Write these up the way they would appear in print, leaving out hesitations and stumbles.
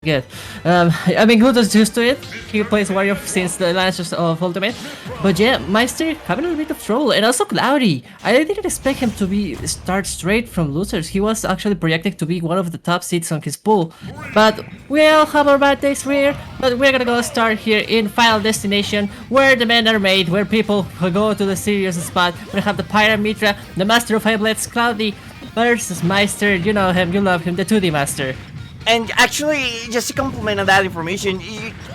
good. I mean, Gluto's used to it. He plays Warrior since the launch of Ultimate. But yeah, Maister having a little bit of trouble. And also Cloudy. I didn't expect him to start straight from losers. He was actually projected to be one of the top seeds on his pool. But we all have our bad days here. But we're gonna go start here in Final Destination, where the men are made, where people go to the serious spot. We have the Pyra, Mythra, the Master of Highblades, Cloudy versus Maister. You know him, you love him, the 2D Master. And actually, just to complement on that information,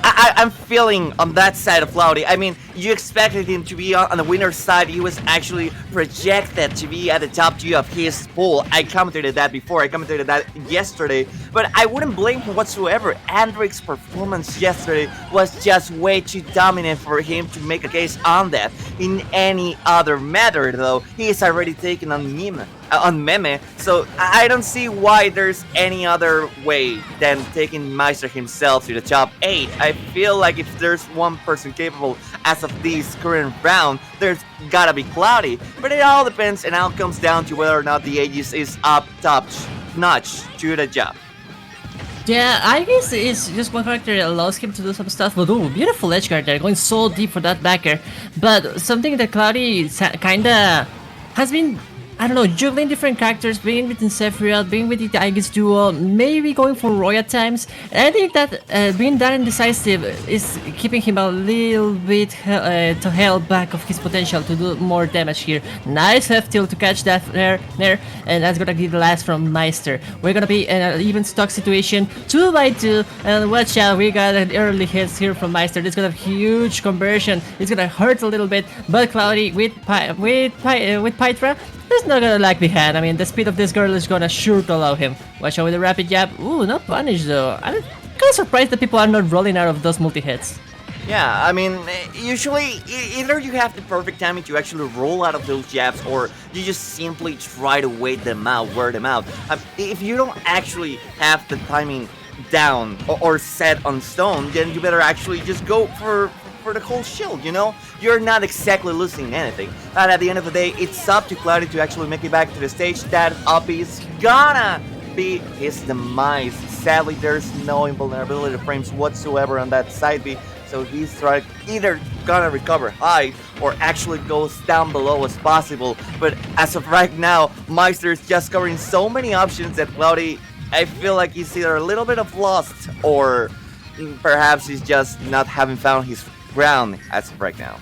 I'm feeling on that side of Cloudy. I mean, you expected him to be on the winner's side. He was actually projected to be at the top 2 of his pool. I commented that before. I commented that yesterday. But I wouldn't blame him whatsoever. Andric's performance yesterday was just way too dominant for him to make a case on that. In any other matter, though, he is already taken on Meme, so I don't see why there's any other way than taking Meister himself to the top 8. I feel like if there's one person capable as of this current round, there's gotta be Cloudy, but it all depends and all comes down to whether or not the Aegis is up top notch to the job. Yeah, I guess it's just one character that allows him to do some stuff, but ooh, beautiful edge guard there, going so deep for that backer. But something that Cloudy kinda has been, I don't know, juggling different characters, being with Sephiroth, being with the Aegis duo, maybe going for Roya times. And I think that being that indecisive is keeping him a little bit to held back of his potential to do more damage here. Nice F tilt to catch that there, and that's gonna be the last from Meister. We're gonna be in an even stock situation, 2x2, and watch out, we got an early hits here from Meister. This is gonna have huge conversion. It's gonna hurt a little bit, but Cloudy with Pyra, he's not gonna lag behind. I mean, the speed of this girl is gonna sure to allow him. Watch out with the rapid jab. Ooh, no punish though. I'm kind of surprised that people are not rolling out of those multi-hits. Yeah, I mean, usually either you have the perfect timing to actually roll out of those jabs, or you just simply try to wait them out, wear them out. If you don't actually have the timing down or set on stone, then you better actually just go for the cold shield, you know? You're not exactly losing anything. And at the end of the day, it's up to Cloudy to actually make it back to the stage. That up is gonna be his demise. Sadly, there's no invulnerability frames whatsoever on that side B, so he's either gonna recover high or actually goes down below as possible. But as of right now, Meister is just covering so many options that Cloudy, I feel like he's either a little bit of lost or perhaps he's just not having found his ground as of right now.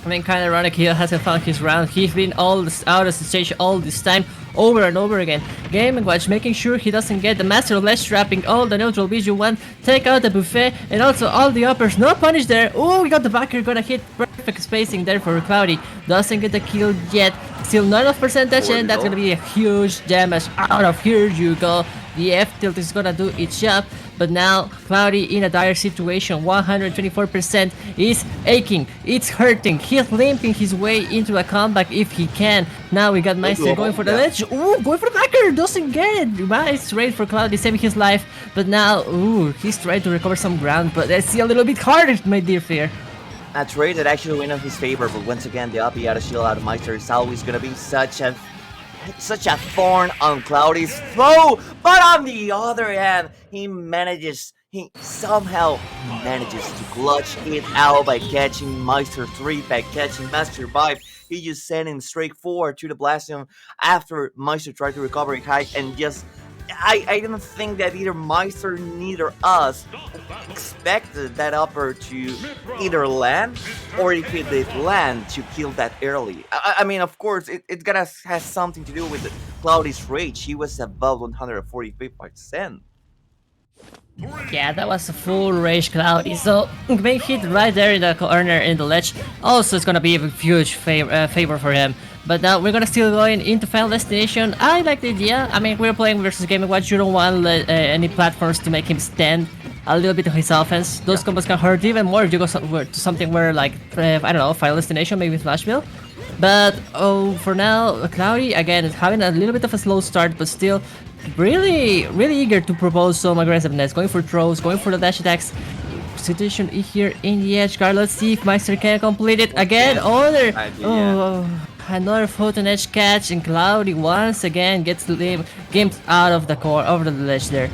I mean, kinda ironic, he hasn't found his round. He's been out of the stage all this time, over and over again. Game & Watch, making sure he doesn't get the Master of Ledge, trapping all the neutral Bijou one, take out the buffet, and also all the uppers. No punish there. Oh, we got the backer, gonna hit perfect spacing there for Cloudy. Doesn't get the kill yet. Still not enough percentage, and that's gonna be a huge damage. Out of here you go. The F tilt is gonna do its job, but now Cloudy in a dire situation. 124% is aching, it's hurting. He's limping his way into a comeback if he can. Now we got Meister going for the ledge. Ooh, going for the backer, doesn't get it. Nice raid for Cloudy, saving his life. But now, ooh, he's trying to recover some ground, but let's see a little bit harder, my dear Fear. A trade that actually went in his favor, but once again, the up out of shield out of Meister is always gonna be such a thorn on Cloudy's foe. But on the other hand, he somehow manages to clutch it out by catching Meister 3, by catching Master 5. He just sent him straight forward to the Bastion after Meister tried to recover it high, and just I don't think that either Meister neither us expected that upper to either land, or if it did land, to kill that early. I mean, of course, it gotta has something to do with Cloudy's rage. He was above 145%. Yeah, that was a full rage Cloudy, so being hit right there in the corner in the ledge also is gonna be a huge favor for him. But now we're gonna still going into Final Destination. I like the idea. I mean, we're playing versus Game & Watch. You don't want any platforms to make him stand a little bit of his offense. Those combos can hurt even more if you go to something where, like, I don't know, Final Destination, maybe Flash Mill. But for now, Cloudy again is having a little bit of a slow start, but still really eager to propose some aggressiveness, going for throws, going for the dash attacks. Situation here in the edge guard. Let's see if Meister can complete it again. Another photon edge catch, and Cloudy once again gets the game out of the core, over the ledge there.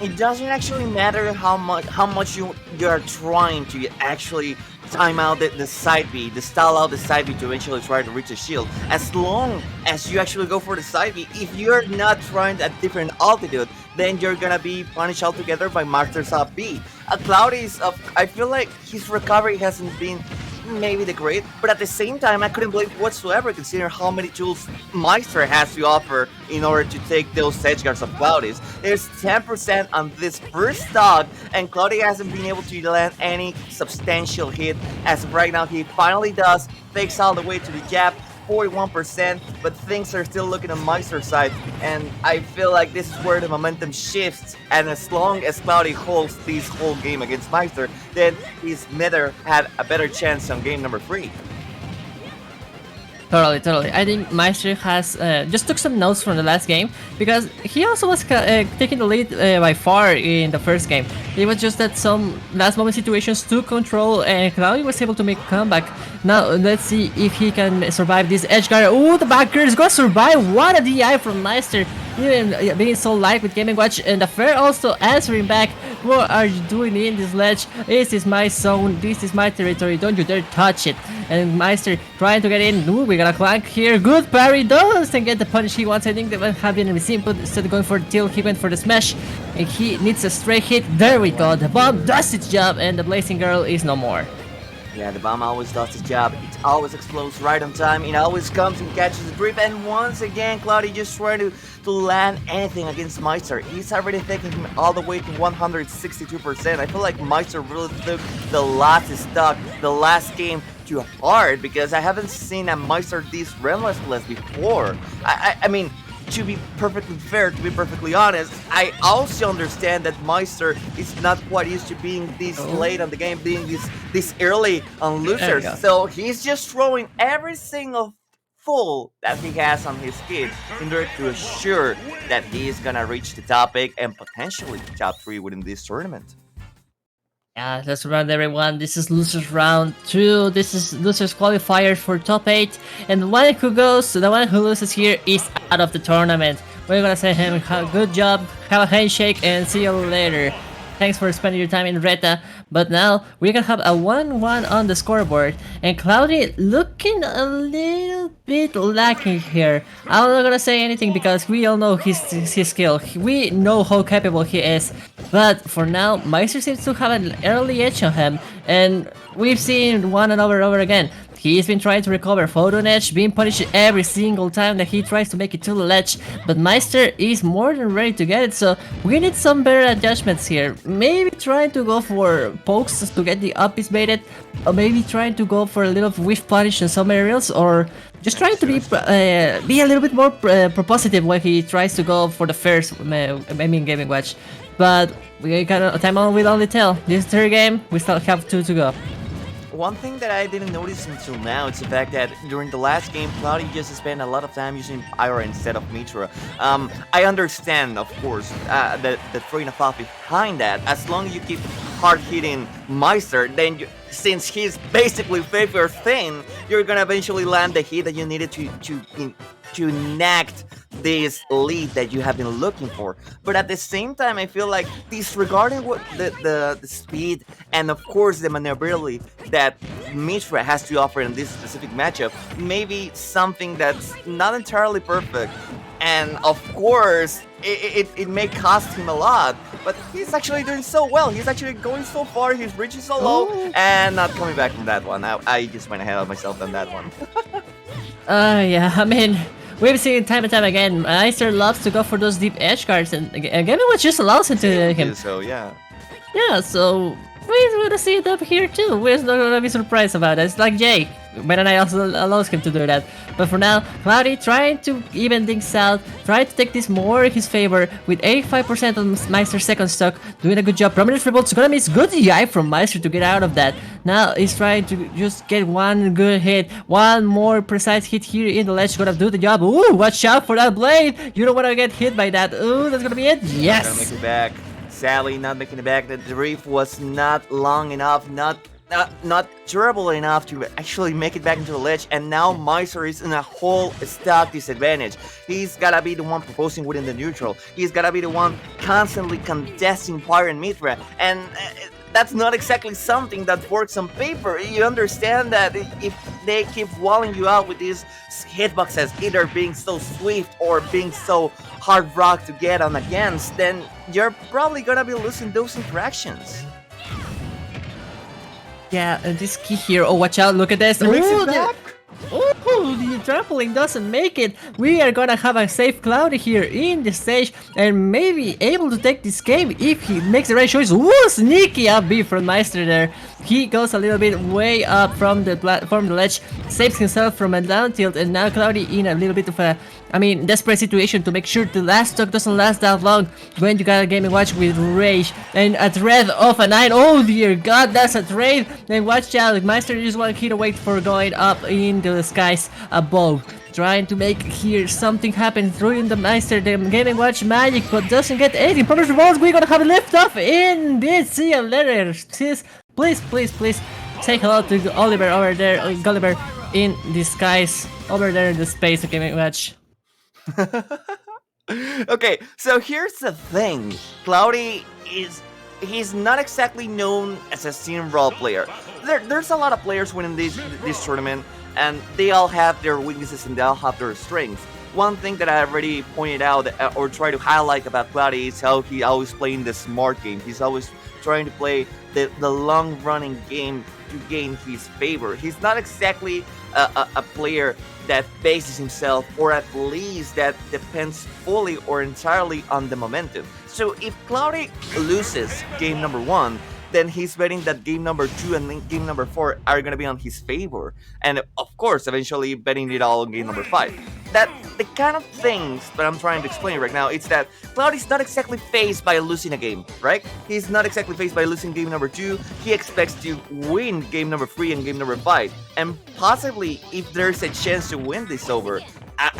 it doesn't actually matter how much you are trying to actually time out the side B, the stall out the side B to eventually try to reach a shield. As long as you actually go for the side B, if you're not trying at different altitude, then you're gonna be punished altogether by Maister's up B. Cloudy's I feel like his recovery hasn't been maybe the great, but at the same time, I couldn't believe whatsoever considering how many tools Meister has to offer in order to take those edge guards of Cloudy's. There's 10% on this first stock, and Cloudy hasn't been able to land any substantial hit. As of right now, he finally does, fakes all the way to the jab, 41%, but things are still looking on Meister's side, and I feel like this is where the momentum shifts, and as long as Cloudy holds this whole game against Meister, then his Mythra had a better chance on game number 3. Totally. I think Maister has just took some notes from the last game because he also was taking the lead by far in the first game. It was just that some last moment situations took control and Cloudy was able to make a comeback. Now let's see if he can survive this edge guard. Oh, the backer is gonna survive! What a DI from Maister! Even being so light with Gaming Watch, and the Fair also answering back. What are you doing in this ledge? This is my zone, this is my territory, don't you dare touch it. And Meister trying to get in. Ooh, we got a clank here. Good parry, doesn't get the punish he wants. I think that would have been received, but instead of going for the tilt, he went for the smash. And he needs a straight hit. There we go. The bomb does its job, and the Blazing Girl is no more. Yeah, the bomb always does its job. It always explodes right on time. It always comes and catches the grip. And once again, Cloudy just trying to land anything against Meister. He's already taking him all the way to 162%. I feel like Meister really took the last stock, the last game to heart, because I haven't seen a Meister this relentless before. I mean, to be perfectly fair, to be perfectly honest, I also understand that Meister is not quite used to being this late on the game, being this early on losers. So he's just throwing every single full that he has on his kit in order to assure that he is gonna reach the top 8 and potentially the top 3 within this tournament. Yeah, let's remind everyone, this is Losers Round 2, this is Losers Qualifiers for Top 8, and the one who loses here is out of the tournament. We're gonna say him, good job, have a handshake, and see you later. Thanks for spending your time in RETA, but now we can have a 1-1 on the scoreboard, and Cloudy looking a little bit lacking here. I'm not gonna say anything because we all know his skill, we know how capable he is, but for now, Meister seems to have an early edge on him, and we've seen one and over again. He's been trying to recover photon edge, being punished every single time that he tries to make it to the ledge, but Meister is more than ready to get it, so we need some better adjustments here. Maybe trying to go for pokes to get the up is baited, or maybe trying to go for a little whiff punish in some areas, or just trying to be a little bit more propositive when he tries to go for the first Gaming Watch. But we got time on will only tell. This third game, we still have 2 to go. One thing that I didn't notice until now is the fact that during the last game, Cloudy just spent a lot of time using Pyra instead of Mythra. I understand, of course, the train of thought behind that. As long as you keep hard hitting Meister, then since he's basically paper thin, you're gonna eventually land the hit that you needed to enact this lead that you have been looking for. But at the same time, I feel like disregarding what the speed and of course the maneuverability that Mythra has to offer in this specific matchup, maybe something that's not entirely perfect. And of course, it may cost him a lot, but he's actually doing so well. He's actually going so far, he's reaching so low, and not coming back from that one. I just went ahead of myself on that one. Yeah, I mean, we've seen time and time again, Meister loves to go for those deep edge guards, and Gaming Watch just allows it to him. So, yeah. Yeah, so we're gonna see it up here too. We're not gonna be surprised about it. It's like Jake. But I also allows him to do that. But for now, Cloudy trying to even things out, trying to take this more in his favor with 85% on Meister's second stock, doing a good job. Prominent Revolt's gonna miss good DI from Meister to get out of that. Now he's trying to just get one good hit, one more precise hit here in the ledge, gonna do the job. Ooh, watch out for that blade! You don't wanna get hit by that. Ooh, that's gonna be it. Yes! Gonna make it back. Sadly, not making it back. The drift was not long enough, not not durable enough to actually make it back into the ledge, and now Maister is in a whole stock disadvantage. He's gotta be the one proposing within the neutral. He's gotta be the one constantly contesting Pyra and Mythra, and that's not exactly something that works on paper. You understand that if they keep walling you out with these hitboxes, either being so swift or being so hard rock to get on against, then you're probably gonna be losing those interactions. Yeah, and this key here. Oh, watch out! Look at this. He makes it Ooh, back. Oh, the trampling doesn't make it. We are gonna have a safe Cloudy here in the stage and maybe able to take this game if he makes the right choice. Ooh, sneaky up B from Meister there. He goes a little bit way up from the ledge, saves himself from a down tilt, and now Cloudy in a little bit of a, desperate situation to make sure the last stock doesn't last that long when you got a Game & Watch with Rage and a thread of a 9. Oh dear god, that's a trade. And watch out, Meister just 1 hit away for going up into the skies above. Trying to make here something happen, throwing the Meister the Game & Watch magic, but doesn't get anything. Promise revolves, we're gonna have a lift off in this. See you later, sis. Please, please, please say hello to Oliver over there, Gulliver in disguise over there in the space of Game & Watch. Okay, so here's the thing. Cloudy he's not exactly known as a scene role player. There's a lot of players winning this tournament, and they all have their weaknesses and they all have their strengths. One thing that I already pointed out or try to highlight about Cloudy is how he always playing the smart game. He's always trying to play the long-running game to gain his favor. He's not exactly a player that bases himself, or at least that depends fully or entirely on the momentum. So if Cloudy loses game number 1, then he's betting that game number 2 and game number 4 are going to be on his favor. And of course, eventually betting it all on game number 5. That the kind of things that I'm trying to explain right now, it's that Cloudy's not exactly faced by losing a game, right? He's not exactly faced by losing game number 2. He expects to win game number 3 and game number 5. And possibly, if there's a chance to win this over,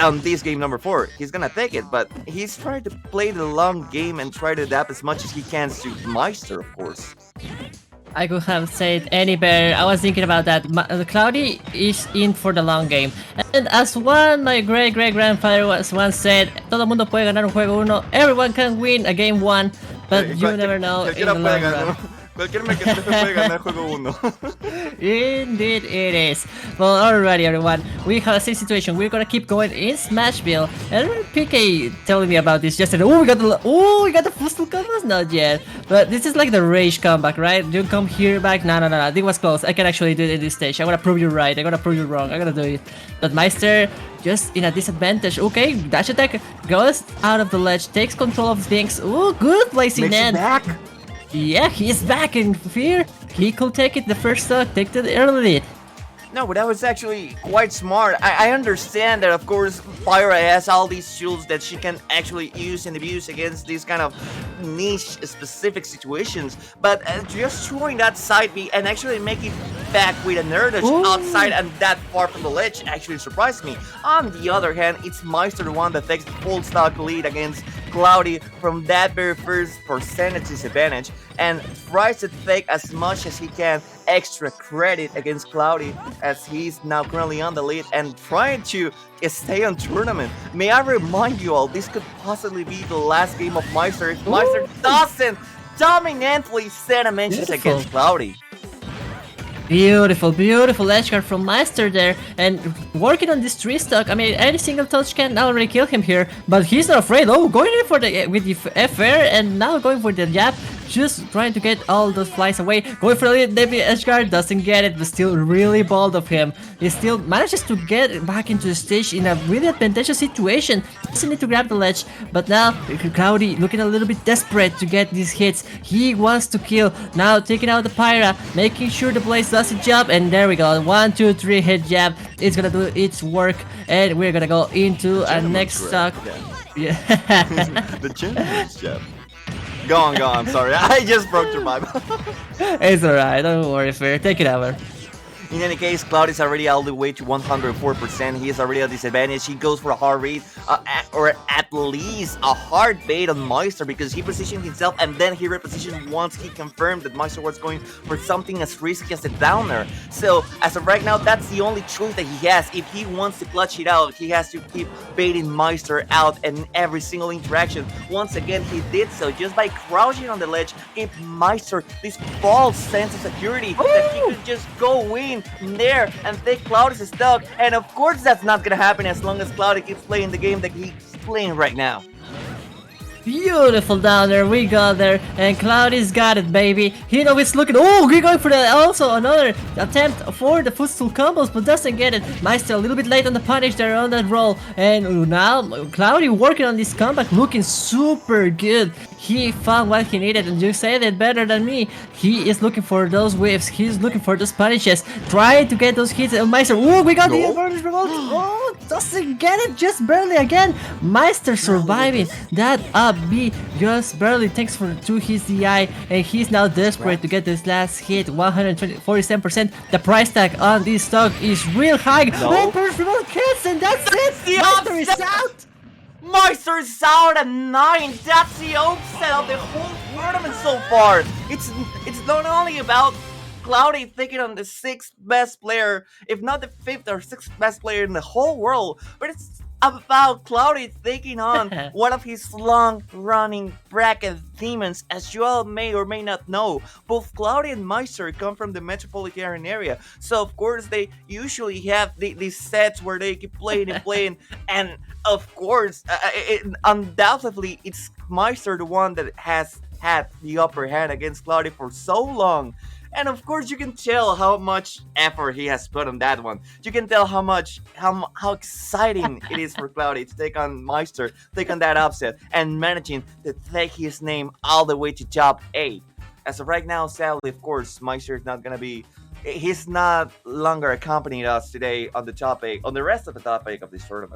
on this game number 4, he's gonna take it, but he's trying to play the long game and try to adapt as much as he can to Meister, of course. I could have said any better. I was thinking about that. Cloudy is in for the long game. And as my great-great-grandfather once said, todo mundo puede ganar un juego 1, everyone can win a game 1, but you never know in the long run. Cualquier mequetrefe puede ganar juego 1. Indeed it is. Well, alrighty everyone, we have a same situation. We're gonna keep going in Smashville. And PK telling me about this yesterday. We got the full combos? Not yet. But this is like the Rage comeback, right? You come here back. No. It was close. I can actually do it in this stage. I'm gonna prove you right. I'm gonna prove you wrong. I'm gonna do it. But Meister just in a disadvantage. Okay, dash attack goes out of the ledge, takes control of things. Ooh, good placing Makes it back. Yeah, he's back in fear. He could take it the first stock, take the early lead. No, but that was actually quite smart. I understand that, of course, Pyra has all these tools that she can actually use and abuse against these kind of niche-specific situations, but just throwing that side B and actually making back with a nerdage outside and that far from the ledge actually surprised me. On the other hand, it's Meister the one that takes the full stock lead against Cloudy from that very first percentage disadvantage and tries to take as much as he can extra credit against Cloudy as he's now currently on the lead and trying to stay on tournament. May I remind you all, this could possibly be the last game of Meister if Meister doesn't dominantly set a mentions against Cloudy. Beautiful, beautiful edge guard from Meister there, and working on this 3 stock. I mean, any single touch can already kill him here, but he's not afraid. Oh, going in for with the FR and now going for the jab, just trying to get all those flies away. Going for the edge guard, doesn't get it, but still really bold of him. He still manages to get back into the stage in a really advantageous situation. Doesn't need to grab the ledge, but now Cloudy looking a little bit desperate to get these hits. He wants to kill. Now taking out the Pyra, making sure the Blaze does its job, and there we go. 1, 2, 3 hit jab. It's gonna do its work, and we're gonna go into our next stock. Yeah. The gentleman's jab. Go on, sorry. I just broke your vibe. It's alright, don't worry, Fair. Take it over. In any case, Cloud is already all the way to 104%. He is already at disadvantage. He goes for a hard read, or at least a hard bait on Maister because he positioned himself and then he repositioned once he confirmed that Maister was going for something as risky as a downer. So as of right now, that's the only choice that he has. If he wants to clutch it out, he has to keep baiting Maister out in every single interaction. Once again, he did so just by crouching on the ledge, gave Maister this false sense of security that he could just go in there and think Cloud is stuck. And of course that's not gonna happen as long as Cloudy keeps playing the game that he's playing right now. Beautiful down there, we got there, and Cloudy's got it, baby. Hino is looking. Oh, we're going for the also another attempt for the footstool combos, but doesn't get it. Maister a little bit late on the punish there on that roll, and now Cloudy working on this comeback, looking super good. He found what he needed, and you said it better than me. He is looking for those whiffs. He's looking for those punishes, trying to get those hits. And Maister, oh, we got the advantage remote. Oh, doesn't get it, just barely again. Maister surviving that up B just barely thanks to his DI, and he's now desperate to get this last hit. 147%. The price tag on this stock is real high. Oh, burst remote hits, and that's it. Maister is out. Maister is out at 9. That's the upset of the whole tournament so far. It's not only about Cloudy thinking on the 6th best player, if not the 5th or 6th best player in the whole world, but it's about Cloudy taking on one of his long-running bracket demons. As you all may or may not know, both Cloudy and Maister come from the metropolitan area, so of course they usually have these sets where they keep playing and playing, and of course, undoubtedly, it's Maister the one that has had the upper hand against Cloudy for so long. And of course, you can tell how much effort he has put on that one. You can tell how exciting it is for Cloudy to take on Maister, take on that upset, and managing to take his name all the way to top 8. As of right now, sadly, of course, Maister is not gonna be. He's not longer accompanying us today on the top 8, on the rest of the top 8 of this tournament.